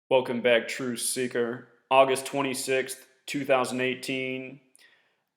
Welcome back, Truth Seeker. August 26th, 2018.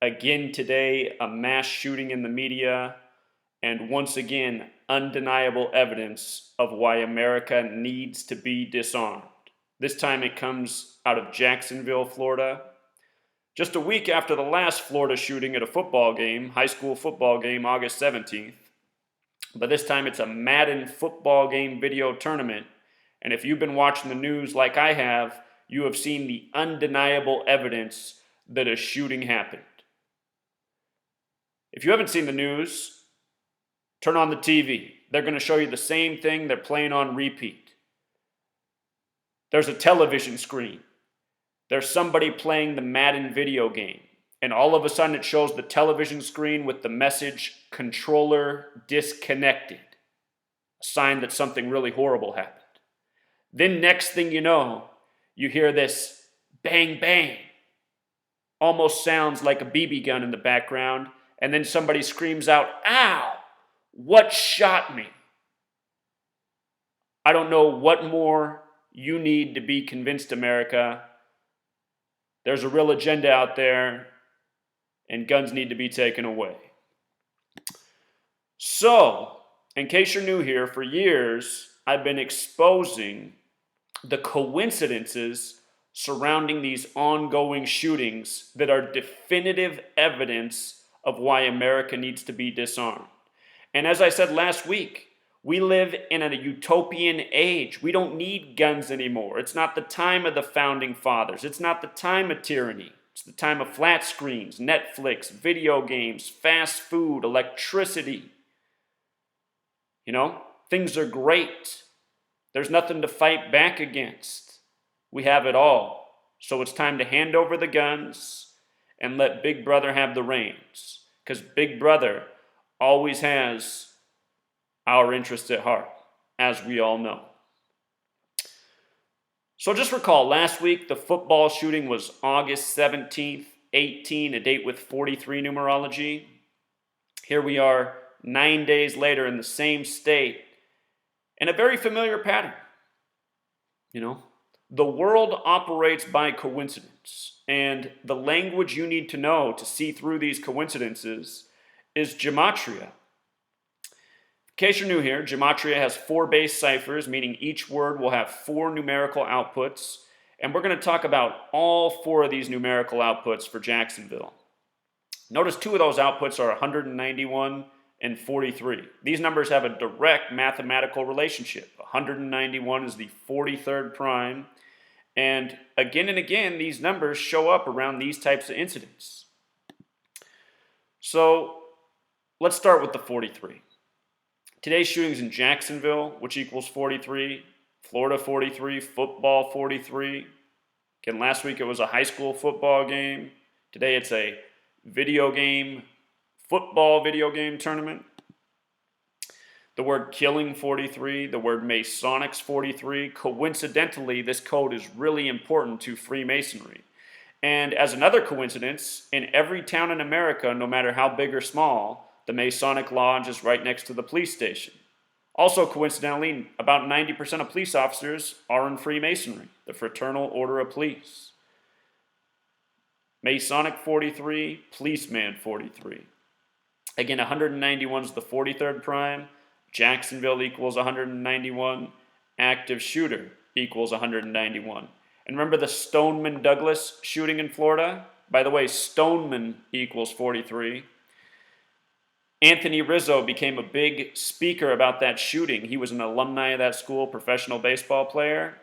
Again today, a mass shooting in the media, and once again, undeniable evidence of why America needs to be disarmed. This time it comes out of Jacksonville, Florida. Just a week after the last Florida shooting at a football game, high school football game, August 17th. But this time it's a Madden football game video tournament. And if you've been watching the news like I have, you have seen the undeniable evidence that a shooting happened. If you haven't seen the news, turn on the TV. They're going to show you the same thing they're playing on repeat. There's a television screen. There's somebody playing the Madden video game. And all of a sudden it shows the television screen with the message, controller disconnected. A sign that something really horrible happened. Then next thing you know, you hear this bang, bang. Almost sounds like a BB gun in the background. And then somebody screams out, ow, what shot me? I don't know what more you need to be convinced, America. There's a real agenda out there, and guns need to be taken away. So, in case you're new here, for years, I've been exposing the coincidences surrounding these ongoing shootings that are definitive evidence of why America needs to be disarmed. And as I said last week, we live in a utopian age. We don't need guns anymore. It's not the time of the founding fathers. It's not the time of tyranny. It's the time of flat screens, Netflix, video games, fast food, electricity. You know, things are great. There's nothing to fight back against. We have it all. So it's time to hand over the guns and let Big Brother have the reins. Because Big Brother always has our interests at heart, as we all know. So just recall, last week the football shooting was August 17th, 18, a date with 43 numerology. Here we are 9 days later in the same state, and a very familiar pattern. You know, the world operates by coincidence, and the language you need to know to see through these coincidences is gematria. In case you're new here, gematria has 4 base ciphers, meaning each word will have 4 numerical outputs, and we're going to talk about all 4 of these numerical outputs for Jacksonville. Notice 2 of those outputs are 191 and 43. These numbers have a direct mathematical relationship. 191 is the 43rd prime, and again, these numbers show up around these types of incidents. So let's start with the 43. Today's shooting is in Jacksonville, which equals 43, Florida 43, football 43. Again, last week it was a high school football game. Today it's a football video game tournament. The word killing 43, the word Masonics 43. Coincidentally, this code is really important to Freemasonry. And as another coincidence, in every town in America, no matter how big or small, the Masonic Lodge is right next to the police station. Also coincidentally, about 90% of police officers are in Freemasonry, the Fraternal Order of Police. Masonic 43, Policeman 43. Again, 191 is the 43rd prime. Jacksonville equals 191. Active shooter equals 191. And remember the Stoneman Douglas shooting in Florida? By the way, Stoneman equals 43. Anthony Rizzo became a big speaker about that shooting. He was an alumni of that school, professional baseball player.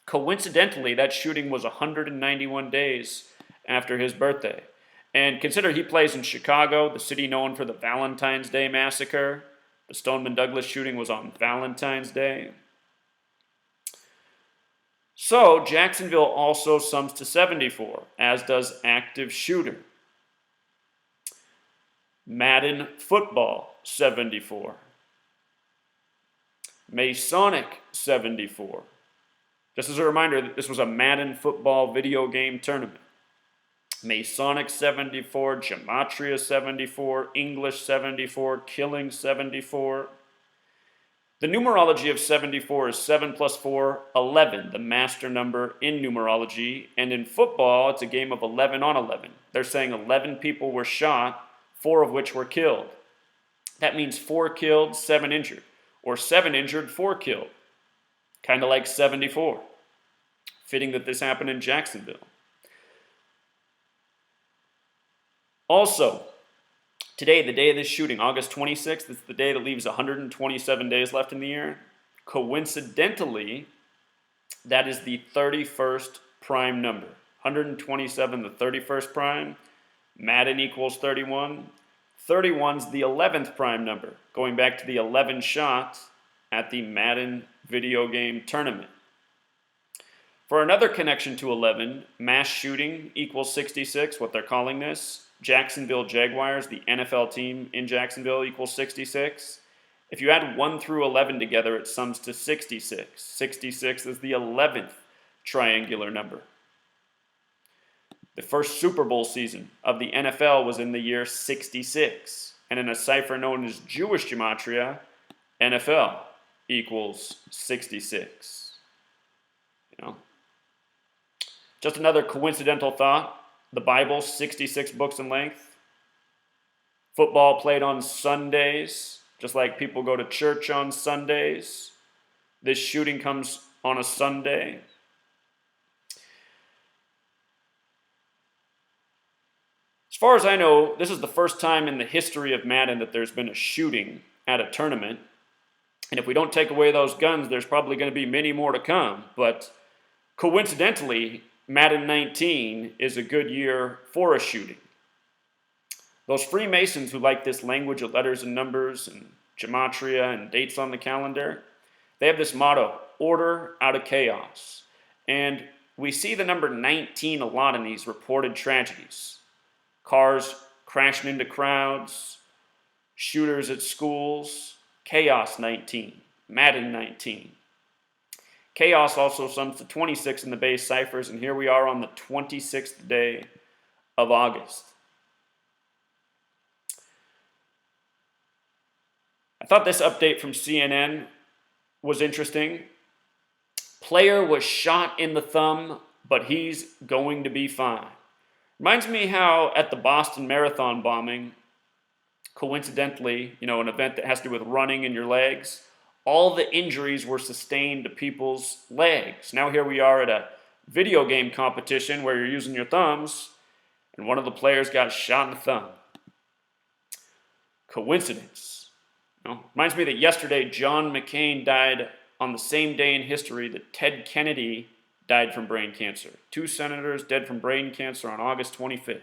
Coincidentally, that shooting was 191 days after his birthday. And consider he plays in Chicago, the city known for the Valentine's Day massacre. The Stoneman Douglas shooting was on Valentine's Day. So Jacksonville also sums to 74, as does active shooter. Madden football 74. Masonic 74. Just as a reminder that this was a Madden football video game tournament. Masonic 74, Gematria 74, English 74, Killing 74. The numerology of 74 is 7 plus 4, 11, the master number in numerology. And in football, it's a game of 11 on 11. They're saying 11 people were shot, 4 of which were killed. That means 4 killed, 7 injured. Or 7 injured, 4 killed. Kind of like 74. Fitting that this happened in Jacksonville. Also, today, the day of this shooting, August 26th, it's the day that leaves 127 days left in the year. Coincidentally, that is the 31st prime number. 127, the 31st prime. Madden equals 31. 31's the 11th prime number, going back to the 11 shots at the Madden video game tournament. For another connection to 11, mass shooting equals 66, what they're calling this. Jacksonville Jaguars, the NFL team in Jacksonville, equals 66. If you add 1 through 11 together, it sums to 66. 66 is the 11th triangular number. The first Super Bowl season of the NFL was in the year 66. And in a cipher known as Jewish gematria, NFL equals 66. Just another coincidental thought. The Bible, 66 books in length. Football played on Sundays, just like people go to church on Sundays. This shooting comes on a Sunday. As far as I know, this is the first time in the history of Madden that there's been a shooting at a tournament. And if we don't take away those guns, there's probably going to be many more to come. But coincidentally, Madden 19 is a good year for a shooting. Those Freemasons who like this language of letters and numbers and gematria and dates on the calendar, they have this motto, order out of chaos. And we see the number 19 a lot in these reported tragedies. Cars crashing into crowds, shooters at schools, chaos 19, Madden 19. Chaos also sums to 26 in the base ciphers, and here we are on the 26th day of August. I thought this update from CNN was interesting. Player was shot in the thumb, but he's going to be fine. Reminds me how at the Boston Marathon bombing, coincidentally, an event that has to do with running in your legs, all the injuries were sustained to people's legs. Now here we are at a video game competition where you're using your thumbs, and one of the players got shot in the thumb. Coincidence. Reminds me that yesterday John McCain died on the same day in history that Ted Kennedy died from brain cancer. 2 senators dead from brain cancer on August 25th.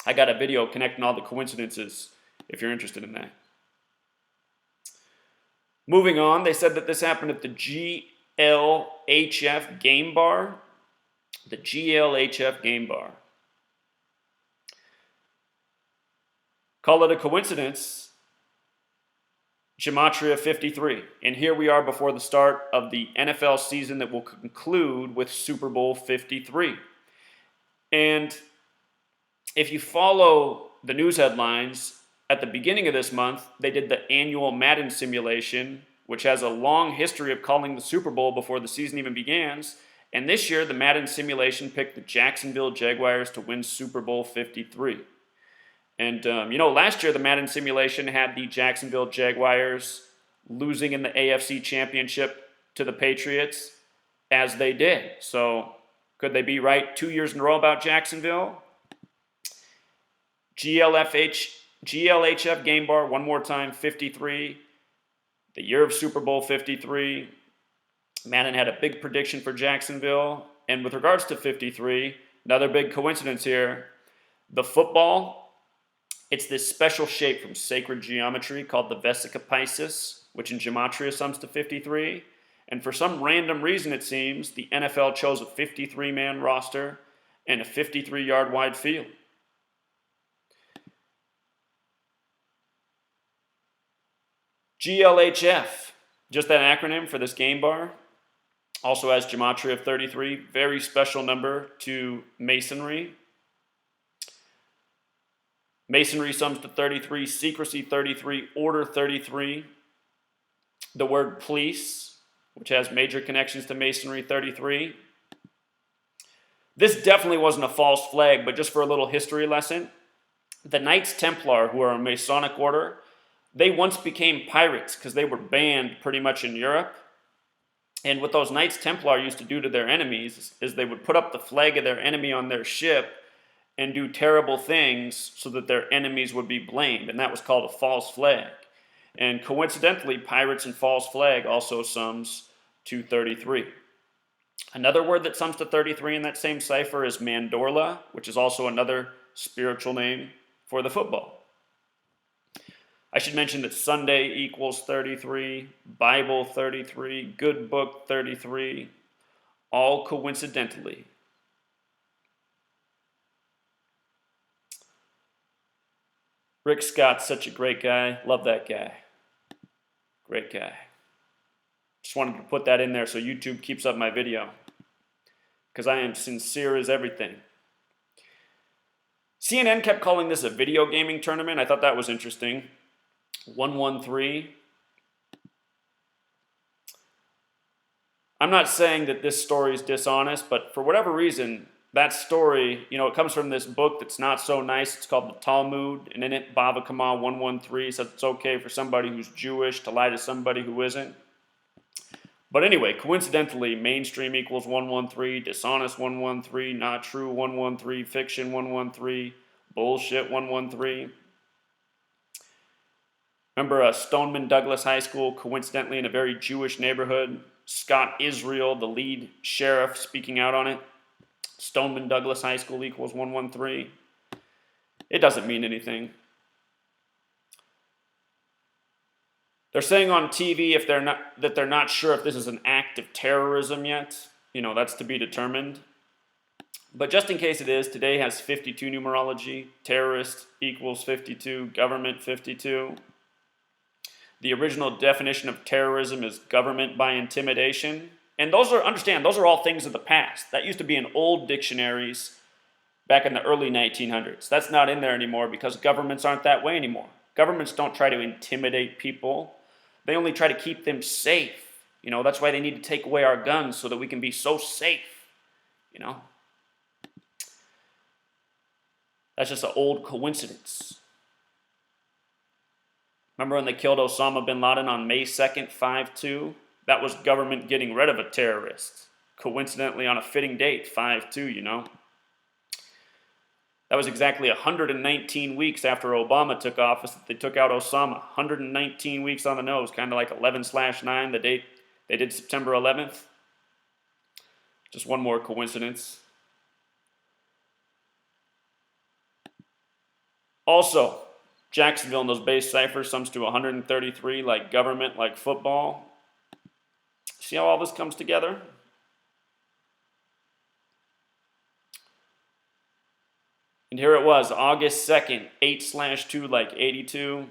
I got a video connecting all the coincidences if you're interested in that. Moving on, they said that this happened at the GLHF Game Bar. The GLHF Game Bar. Call it a coincidence. Gematria 53. And here we are before the start of the NFL season that will conclude with Super Bowl 53. And if you follow the news headlines, at the beginning of this month, they did the annual Madden simulation, which has a long history of calling the Super Bowl before the season even begins. And this year, the Madden simulation picked the Jacksonville Jaguars to win Super Bowl 53. And, last year, the Madden simulation had the Jacksonville Jaguars losing in the AFC Championship to the Patriots, as they did. So, could they be right 2 years in a row about Jacksonville? GLHF Game Bar, one more time, 53. The year of Super Bowl 53. Madden had a big prediction for Jacksonville. And with regards to 53, another big coincidence here. The football, it's this special shape from sacred geometry called the Vesica Piscis, which in gematria sums to 53. And for some random reason, it seems, the NFL chose a 53-man roster and a 53-yard wide field. GLHF, just that acronym for this game bar, also has gematria of 33, very special number to masonry. Masonry sums to 33, secrecy 33, order 33. The word police, which has major connections to Masonry 33. This definitely wasn't a false flag, but just for a little history lesson, the Knights Templar, who are a Masonic order, they once became pirates because they were banned pretty much in Europe. And what those Knights Templar used to do to their enemies is they would put up the flag of their enemy on their ship and do terrible things so that their enemies would be blamed. And that was called a false flag. And coincidentally, pirates and false flag also sums to 33. Another word that sums to 33 in that same cipher is mandorla, which is also another spiritual name for the football. I should mention that Sunday equals 33, Bible 33, good book 33, all coincidentally. Rick Scott's such a great guy. Love that guy. Great guy. Just wanted to put that in there so YouTube keeps up my video, because I am sincere as everything. CNN kept calling this a video gaming tournament. I thought that was interesting. 113. I'm not saying that this story is dishonest, but for whatever reason, that story, it comes from this book that's not so nice. It's called the Talmud, and in it, Bava Kama 113 says it's okay for somebody who's Jewish to lie to somebody who isn't. But anyway, coincidentally, mainstream equals 113, dishonest 113, not true 113, fiction 113, bullshit 113. Remember Stoneman Douglas High School, coincidentally in a very Jewish neighborhood. Scott Israel, the lead sheriff, speaking out on it. Stoneman Douglas High School equals 113. It doesn't mean anything. They're saying on TV that they're not sure if this is an act of terrorism yet. That's to be determined. But just in case it is, today has 52 numerology. Terrorist equals 52. Government 52. The original definition of terrorism is government by intimidation. And those are all things of the past. That used to be in old dictionaries back in the early 1900s. That's not in there anymore because governments aren't that way anymore. Governments don't try to intimidate people. They only try to keep them safe. That's why they need to take away our guns so that we can be so safe. That's just an old coincidence. Remember when they killed Osama bin Laden on May 2nd, 5/2? That was government getting rid of a terrorist. Coincidentally on a fitting date, 5/2, That was exactly 119 weeks after Obama took office that they took out Osama. 119 weeks on the nose, kind of like 11/9, the date they did September 11th. Just one more coincidence. Also, Jacksonville in those base ciphers sums to 133, like government, like football. See how all this comes together? And here it was, August 2nd, 8/2, like 82.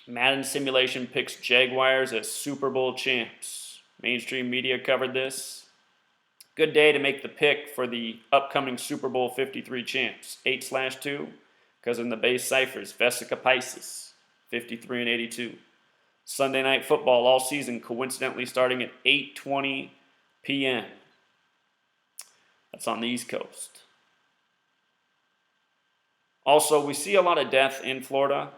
Madden simulation picks Jaguars as Super Bowl champs. Mainstream media covered this. Good day to make the pick for the upcoming Super Bowl 53 champs. 8/2. Because in the base ciphers, Vesica Pisces, 53 and 82. Sunday night football all season, coincidentally starting at 8:20 p.m. That's on the East Coast. Also, we see a lot of death in Florida.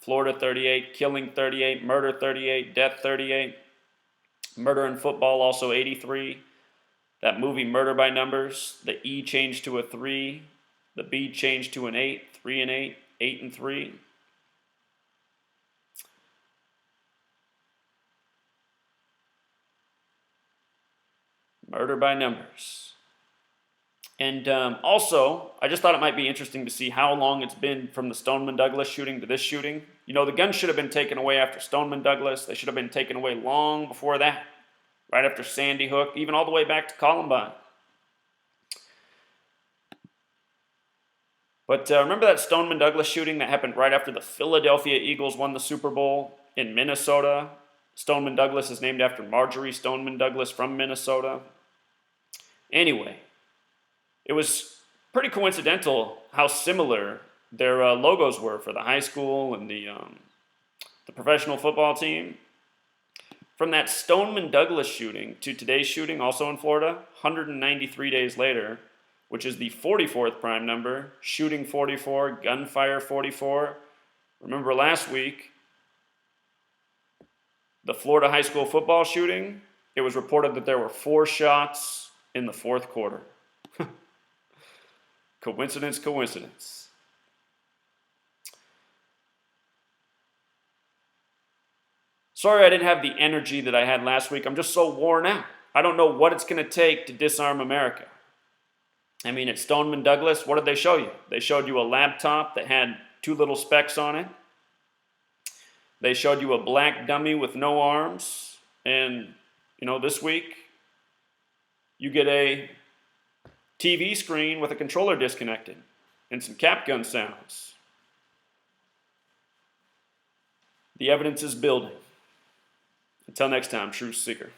Florida 38, killing 38, murder 38, death 38. Murder in football also 83. That movie Murder by Numbers, the E changed to a 3. The B changed to an 8, 3 and 8, 8 and 3. Murder by Numbers. And also, I just thought it might be interesting to see how long it's been from the Stoneman Douglas shooting to this shooting. The guns should have been taken away after Stoneman Douglas. They should have been taken away long before that. Right after Sandy Hook, even all the way back to Columbine. But remember that Stoneman Douglas shooting that happened right after the Philadelphia Eagles won the Super Bowl in Minnesota? Stoneman Douglas is named after Marjorie Stoneman Douglas from Minnesota. Anyway, it was pretty coincidental how similar their logos were for the high school and the professional football team. From that Stoneman Douglas shooting to today's shooting, also in Florida, 193 days later, which is the 44th prime number, shooting 44, gunfire 44. Remember last week, the Florida high school football shooting, it was reported that there were 4 shots in the 4th quarter. Coincidence, coincidence. Sorry I didn't have the energy that I had last week. I'm just so worn out. I don't know what it's going to take to disarm America. I mean, at Stoneman Douglas, what did they show you? They showed you a laptop that had 2 little specks on it. They showed you a black dummy with no arms. And, this week, you get a TV screen with a controller disconnected and some cap gun sounds. The evidence is building. Until next time, Truth Seeker.